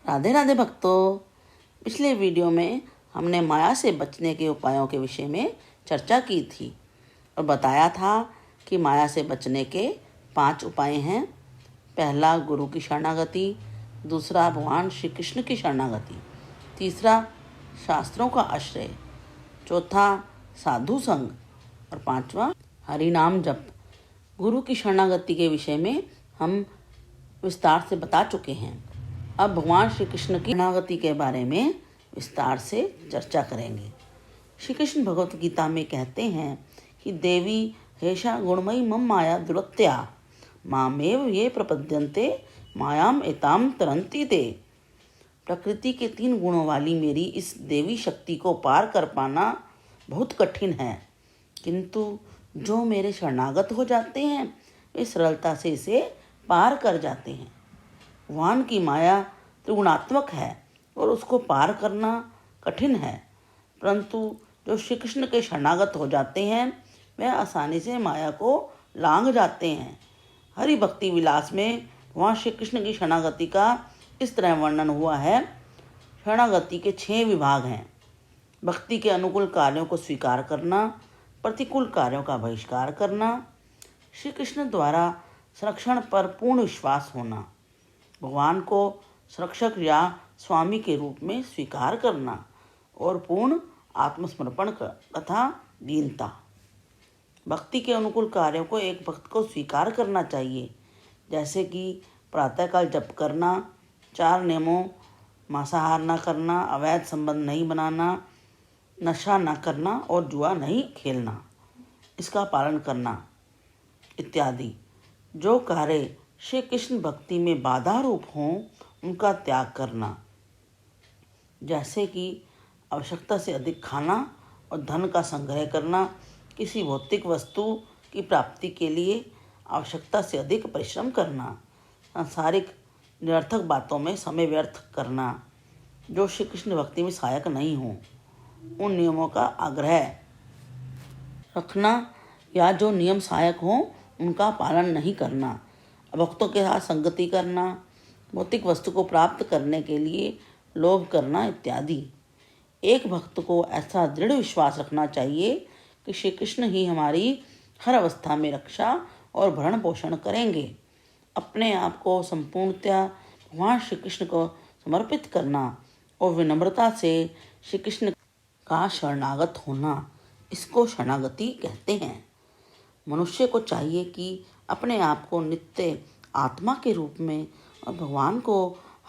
राधे राधे भक्तों। पिछले वीडियो में हमने माया से बचने के उपायों के विषय में चर्चा की थी और बताया था कि माया से बचने के 5 उपाय हैं। पहला गुरु की शरणागति, दूसरा भगवान श्री कृष्ण की शरणागति, तीसरा शास्त्रों का आश्रय, चौथा साधु संग और पांचवा हरि नाम जप। गुरु की शरणागति के विषय में हम विस्तार से बता चुके हैं। अब भगवान श्री कृष्ण की शरणागति के बारे में विस्तार से चर्चा करेंगे। श्री कृष्ण भगवत गीता में कहते हैं कि देवी हेषा गुणमयी मम माया दुरत्या मामेव ये प्रपद्यन्ते मायाम एताम तरन्ति ते। प्रकृति के 3 गुणों वाली मेरी इस देवी शक्ति को पार कर पाना बहुत कठिन है, किंतु जो मेरे शरणागत हो जाते हैं वे सरलता से इसे पार कर जाते हैं। भगवान की माया त्रिगुणात्मक है और उसको पार करना कठिन है, परंतु जो श्री कृष्ण के शरणागत हो जाते हैं वह आसानी से माया को लांघ जाते हैं। हरि भक्ति विलास में भगवान श्री कृष्ण की शरणागति का इस तरह वर्णन हुआ है। शरणागति के 6 विभाग हैं। भक्ति के अनुकूल कार्यों को स्वीकार करना, प्रतिकूल कार्यों का बहिष्कार करना, श्री कृष्ण द्वारा संरक्षण पर पूर्ण विश्वास होना, भगवान को संरक्षक या स्वामी के रूप में स्वीकार करना और पूर्ण आत्मसमर्पण तथा दीनता। भक्ति के अनुकूल कार्यों को एक भक्त को स्वीकार करना चाहिए, जैसे कि प्रातःकाल जप करना, 4 नियमों मांसाहार न करना, अवैध संबंध नहीं बनाना, नशा न करना और जुआ नहीं खेलना, इसका पालन करना इत्यादि। जो कार्य श्री कृष्ण भक्ति में बाधा रूप हों उनका त्याग करना, जैसे कि आवश्यकता से अधिक खाना और धन का संग्रह करना, किसी भौतिक वस्तु की प्राप्ति के लिए आवश्यकता से अधिक परिश्रम करना, सांसारिक निरर्थक बातों में समय व्यर्थ करना, जो श्री कृष्ण भक्ति में सहायक नहीं हों उन नियमों का आग्रह रखना या जो नियम सहायक हों उनका पालन नहीं करना, भक्तों के साथ संगति करना, भौतिक वस्तु को प्राप्त करने के लिए लोभ करना इत्यादि। एक भक्त को ऐसा दृढ़ विश्वास रखना चाहिए कि श्री कृष्ण ही हमारी हर अवस्था में रक्षा और भरण पोषण करेंगे। अपने आप को संपूर्णतया भगवान श्री कृष्ण को समर्पित करना और विनम्रता से श्री कृष्ण का शरणागत होना, इसको शरणागति कहते हैं। मनुष्य को चाहिए कि अपने आप को नित्य आत्मा के रूप में और भगवान को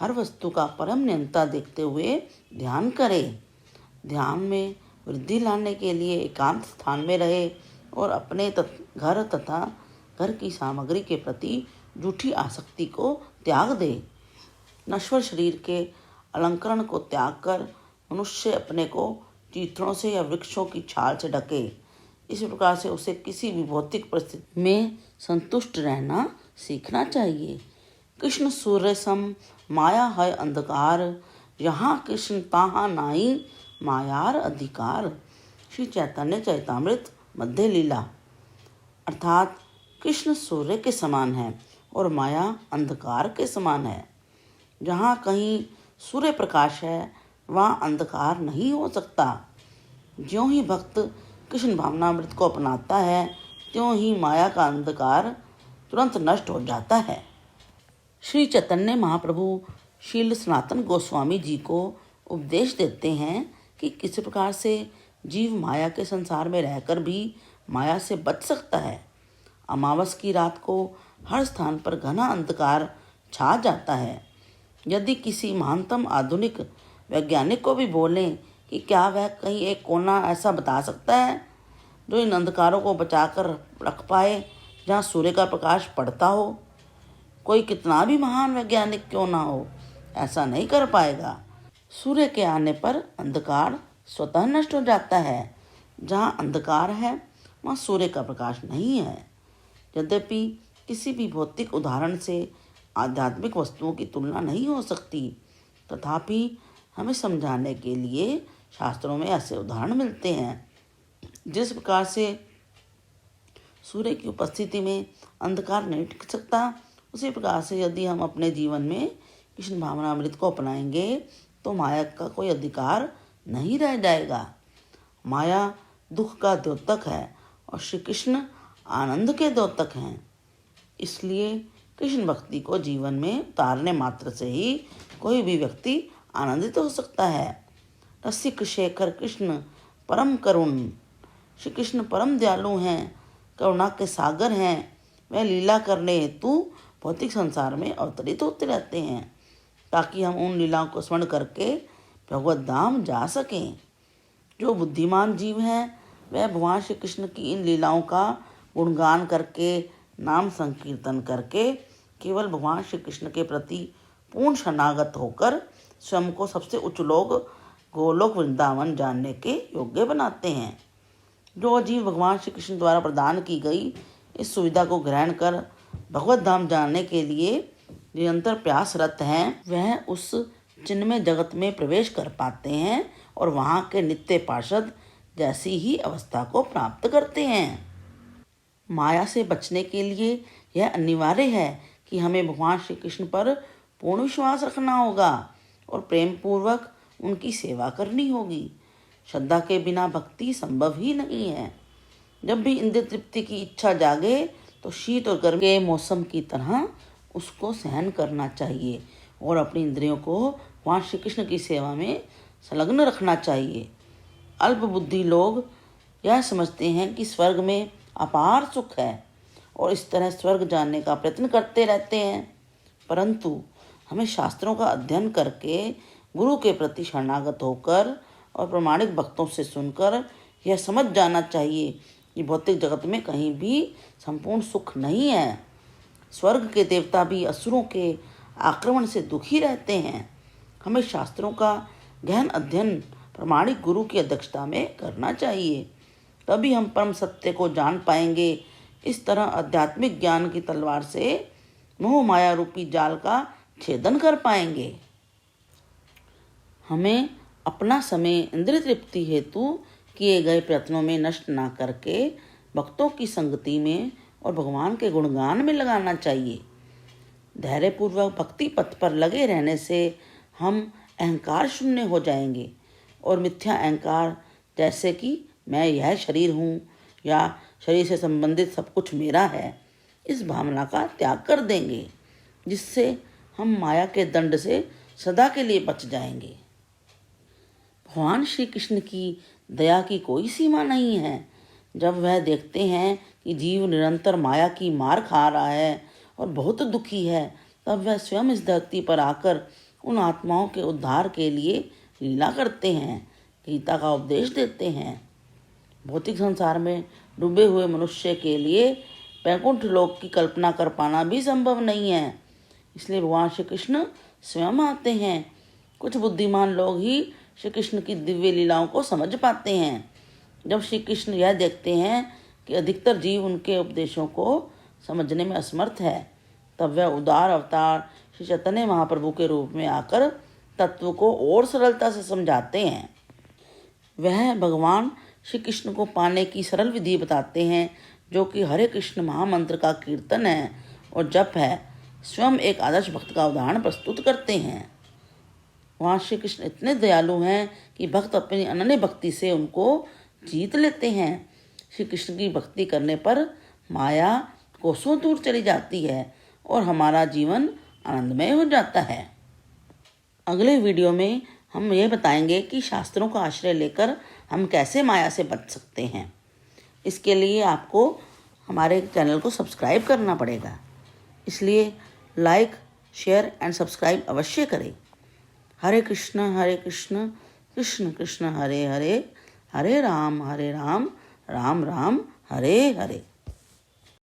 हर वस्तु का परम नियंता देखते हुए ध्यान करे। ध्यान में वृद्धि लाने के लिए एकांत स्थान में रहे और अपने घर तथा घर की सामग्री के प्रति झूठी आसक्ति को त्याग दे। नश्वर शरीर के अलंकरण को त्याग कर मनुष्य अपने को चित्रों से या वृक्षों की छाल से ढके। इस प्रकार से उसे किसी भी भौतिक परिस्थिति में संतुष्ट रहना सीखना चाहिए। कृष्ण सूर्य सम माया है अंधकार, यहाँ कृष्ण ताहा नाई मायार अधिकार। श्री चैतन्य चैतामृत मध्य लीला। अर्थात कृष्ण सूर्य के समान है और माया अंधकार के समान है। जहाँ कहीं सूर्य प्रकाश है वहाँ अंधकार नहीं हो सकता। ज्यों ही भक्त कृष्ण भावनामृत को अपनाता है त्यों ही माया का अंधकार तुरंत नष्ट हो जाता है। श्री चैतन्य महाप्रभु शील सनातन गोस्वामी जी को उपदेश देते हैं कि किस प्रकार से जीव माया के संसार में रहकर भी माया से बच सकता है। अमावस की रात को हर स्थान पर घना अंधकार छा जाता है। यदि किसी महानतम आधुनिक वैज्ञानिक को भी बोलें कि क्या वह कहीं एक कोना ऐसा बता सकता है जो इन अंधकारों को बचाकर रख पाए जहाँ सूर्य का प्रकाश पड़ता हो, कोई कितना भी महान वैज्ञानिक क्यों ना हो ऐसा नहीं कर पाएगा। सूर्य के आने पर अंधकार स्वतः नष्ट हो जाता है। जहाँ अंधकार है वहाँ सूर्य का प्रकाश नहीं है। यद्यपि किसी भी भौतिक उदाहरण से आध्यात्मिक वस्तुओं की तुलना नहीं हो सकती, तथापि हमें समझाने के लिए शास्त्रों में ऐसे उदाहरण मिलते हैं। जिस प्रकार से सूर्य की उपस्थिति में अंधकार नहीं टिक सकता, उसी प्रकार से यदि हम अपने जीवन में कृष्ण भावनामृत को अपनाएंगे तो माया का कोई अधिकार नहीं रह जाएगा। माया दुख का द्योतक है और श्री कृष्ण आनंद के द्योतक हैं। इसलिए कृष्ण भक्ति को जीवन में उतारने मात्र से ही कोई भी व्यक्ति आनंदित हो सकता है। रसिक शेखर कृष्ण परम करुण, श्री कृष्ण परम दयालु हैं, करुणा के सागर हैं। वह लीला करने हेतु भौतिक संसार में अवतरित होते रहते हैं ताकि हम उन लीलाओं को स्मरण करके भगवत धाम जा सकें। जो बुद्धिमान जीव हैं वह भगवान श्री कृष्ण की इन लीलाओं का गुणगान करके, नाम संकीर्तन करके केवल भगवान श्री कृष्ण के प्रति पूर्ण शरणागत होकर स्वयं को सबसे उच्च लोक गोलोक वृंदावन जानने के योग्य बनाते हैं। जो जीव भगवान श्री कृष्ण द्वारा प्रदान की गई इस सुविधा को ग्रहण कर भगवत धाम जानने के लिए निरंतर प्रयासरत हैं, वह उस चिन्मय जगत में प्रवेश कर पाते हैं और वहाँ के नित्य पार्षद जैसी ही अवस्था को प्राप्त करते हैं। माया से बचने के लिए यह अनिवार्य है कि हमें भगवान श्री कृष्ण पर पूर्ण विश्वास रखना होगा और प्रेम पूर्वक उनकी सेवा करनी होगी। श्रद्धा के बिना भक्ति संभव ही नहीं है। जब भी इंद्रिय तृप्ति की इच्छा जागे तो शीत और गर्मी के मौसम की तरह उसको सहन करना चाहिए और अपनी इंद्रियों को भगवान श्री कृष्ण की सेवा में संलग्न रखना चाहिए। अल्प बुद्धि लोग यह समझते हैं कि स्वर्ग में अपार सुख है और इस तरह स्वर्ग जानने का प्रयत्न करते रहते हैं, परंतु हमें शास्त्रों का अध्ययन करके गुरु के प्रति शरणागत होकर और प्रामाणिक भक्तों से सुनकर यह समझ जाना चाहिए कि भौतिक जगत में कहीं भी संपूर्ण सुख नहीं है। स्वर्ग के देवता भी असुरों के आक्रमण से दुखी रहते हैं। हमें शास्त्रों का गहन अध्ययन प्रामाणिक गुरु की अध्यक्षता में करना चाहिए, तभी हम परम सत्य को जान पाएंगे। इस तरह आध्यात्मिक ज्ञान की तलवार से मोह माया रूपी जाल का छेदन कर पाएंगे। हमें अपना समय इंद्रिय तृप्ति हेतु किए गए प्रयत्नों में नष्ट ना करके भक्तों की संगति में और भगवान के गुणगान में लगाना चाहिए। धैर्यपूर्वक भक्ति पथ पर लगे रहने से हम अहंकार शून्य हो जाएंगे और मिथ्या अहंकार जैसे कि मैं यह शरीर हूँ या शरीर से संबंधित सब कुछ मेरा है, इस भावना का त्याग कर देंगे, जिससे हम माया के दंड से सदा के लिए बच जाएंगे। भगवान श्री कृष्ण की दया की कोई सीमा नहीं है। जब वह देखते हैं कि जीव निरंतर माया की मार खा रहा है और बहुत दुखी है, तब वह स्वयं इस धरती पर आकर उन आत्माओं के उद्धार के लिए लीला करते हैं, गीता का उपदेश देते हैं। भौतिक संसार में डूबे हुए मनुष्य के लिए वैकुंठ लोक की कल्पना कर पाना भी संभव नहीं है, इसलिए भगवान श्री कृष्ण स्वयं आते हैं। कुछ बुद्धिमान लोग ही श्री कृष्ण की दिव्य लीलाओं को समझ पाते हैं। जब श्री कृष्ण यह देखते हैं कि अधिकतर जीव उनके उपदेशों को समझने में असमर्थ है, तब वह उदार अवतार श्री चैतन्य महाप्रभु के रूप में आकर तत्व को और सरलता से समझाते हैं। वह भगवान श्री कृष्ण को पाने की सरल विधि बताते हैं, जो कि हरे कृष्ण महामंत्र का कीर्तन है और जप है। स्वयं एक आदर्श भक्त का उदाहरण प्रस्तुत करते हैं। वहाँ श्री कृष्ण इतने दयालु हैं कि भक्त अपनी अनन्य भक्ति से उनको जीत लेते हैं। श्री कृष्ण की भक्ति करने पर माया कोसों दूर चली जाती है और हमारा जीवन आनंदमय हो जाता है। अगले वीडियो में हम ये बताएंगे कि शास्त्रों का आश्रय लेकर हम कैसे माया से बच सकते हैं। इसके लिए आपको हमारे चैनल को सब्सक्राइब करना पड़ेगा, इसलिए लाइक, शेयर एंड सब्सक्राइब अवश्य करें। हरे कृष्ण कृष्ण कृष्ण हरे हरे, हरे राम राम राम हरे हरे।